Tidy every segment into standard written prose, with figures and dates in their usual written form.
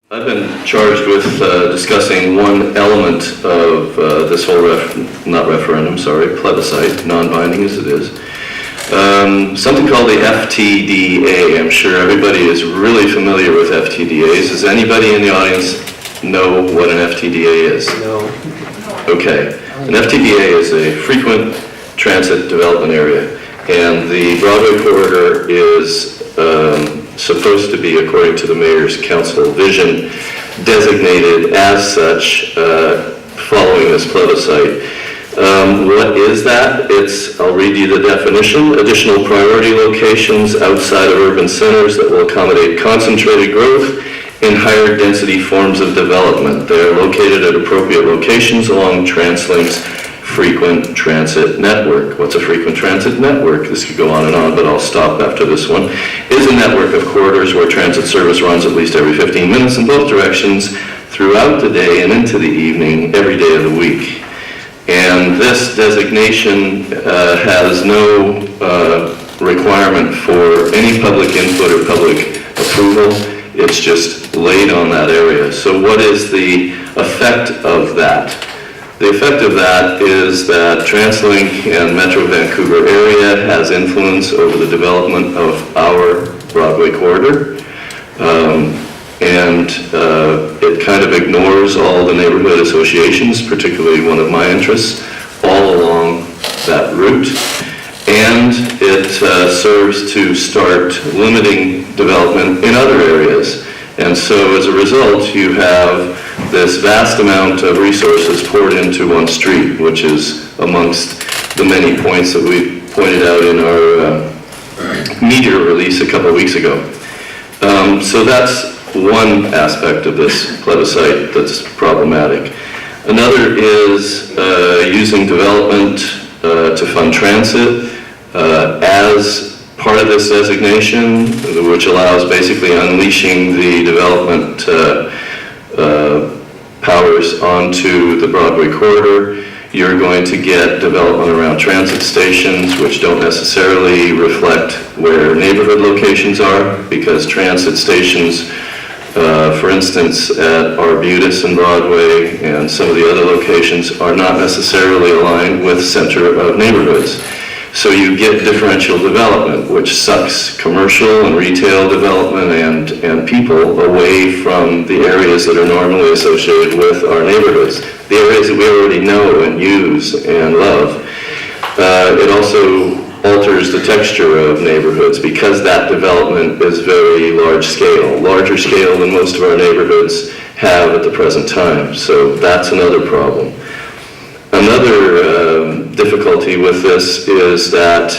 I've been charged with discussing one element of this whole plebiscite, non-binding as it is. Something called the FTDA. I'm sure everybody is really familiar with FTDAs. Does anybody in the audience know what an FTDA is? No. Okay. An FTDA is a frequent transit development area, and the Broadway corridor is supposed to be, according to the Mayor's Council vision, designated as such following this plebiscite. What is that? I'll read you the definition: additional priority locations outside of urban centers that will accommodate concentrated growth in higher density forms of development. They are located at appropriate locations along TransLink's frequent transit network. What's a frequent transit network? This could go on and on, but I'll stop after this one. Is a network of corridors where transit service runs at least every 15 minutes in both directions throughout the day and into the evening every day of the week. And this designation has no requirement for any public input or public approval. It's just laid on that area. So what is the effect of that? The effect of that is that TransLink and Metro Vancouver area has influence over the development of our Broadway corridor. It kind of ignores all the neighborhood associations, particularly one of my interests, all along that route. And it serves to start limiting development in other areas. And so as a result, you have this vast amount of resources poured into one street, which is amongst the many points that we pointed out in our media release a couple of weeks ago. So that's one aspect of this plebiscite that's problematic. Another is using development to fund transit as part of this designation, which allows basically unleashing the development powers onto the Broadway corridor. You're going to get development around transit stations, which don't necessarily reflect where neighborhood locations are, because transit stations, for instance, at Arbutus and Broadway and some of the other locations, are not necessarily aligned with center of neighborhoods. So you get differential development, which sucks commercial and retail development and people away from the areas that are normally associated with our neighborhoods, the areas that we already know and use and love. It also alters the texture of neighborhoods because that development is very large scale, larger scale than most of our neighborhoods have at the present time. So that's another problem. Another difficulty with this is that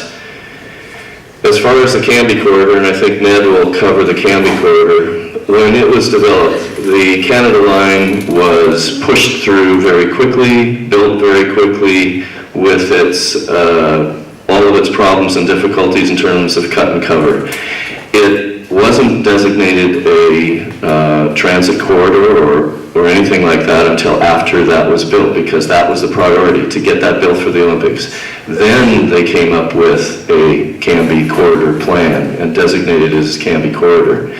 as far as the Cambie corridor, and I think Ned will cover the Cambie corridor, when it was developed, the Canada line was pushed through very quickly, built very quickly with all of its problems and difficulties in terms of cut and cover. It wasn't designated a transit corridor or anything like that until after that was built, because that was the priority, to get that built for the Olympics. Then they came up with a Cambie corridor plan and designated it as Cambie corridor.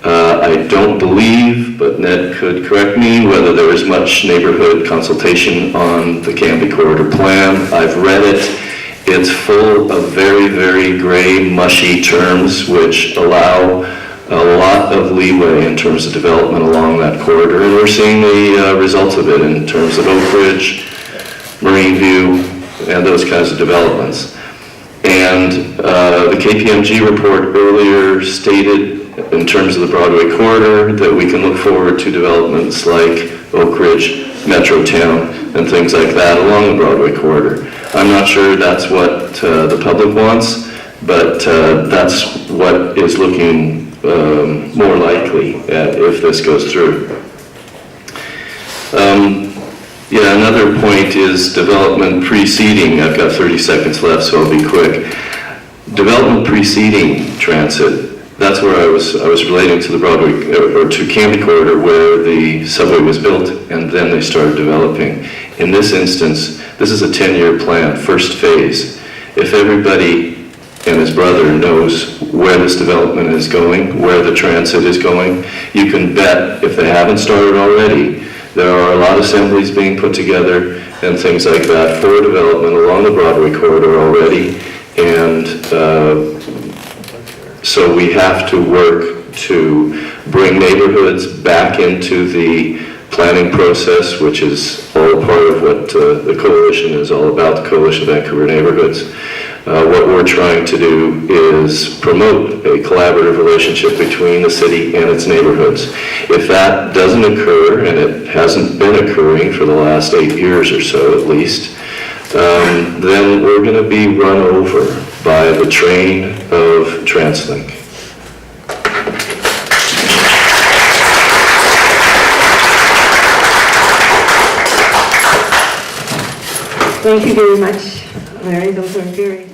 I don't believe, but Ned could correct me, whether there was much neighborhood consultation on the Cambie corridor plan. I've read it. It's full of very, very gray, mushy terms which allow a lot of leeway in terms of development along that corridor, and we're seeing the results of it in terms of Oak Ridge, Marine View, and those kinds of developments. And the KPMG report earlier stated, in terms of the Broadway corridor, that we can look forward to developments like Oak Ridge, Metrotown, and things like that along the Broadway corridor. I'm not sure that's what the public wants, but that's what is looking more likely if this goes through. Another point is development preceding. I've got 30 seconds left, so I'll be quick. Development preceding transit. That's where I was relating to the Broadway or to Cambie corridor, where the subway was built and then they started developing. In this instance, this is a 10-year plan, first phase. If everybody and his brother knows where this development is going, where the transit is going. You can bet, if they haven't started already, there are a lot of assemblies being put together and things like that for development along the Broadway corridor already. And so we have to work to bring neighborhoods back into the planning process, which is all part of what the coalition is all about, the Coalition of Vancouver Neighborhoods. What we're trying to do is promote a collaborative relationship between the city and its neighborhoods. If that doesn't occur, and it hasn't been occurring for the last 8 years or so at least, then we're going to be run over by the train of TransLink. Thank you very much, Larry. Those are very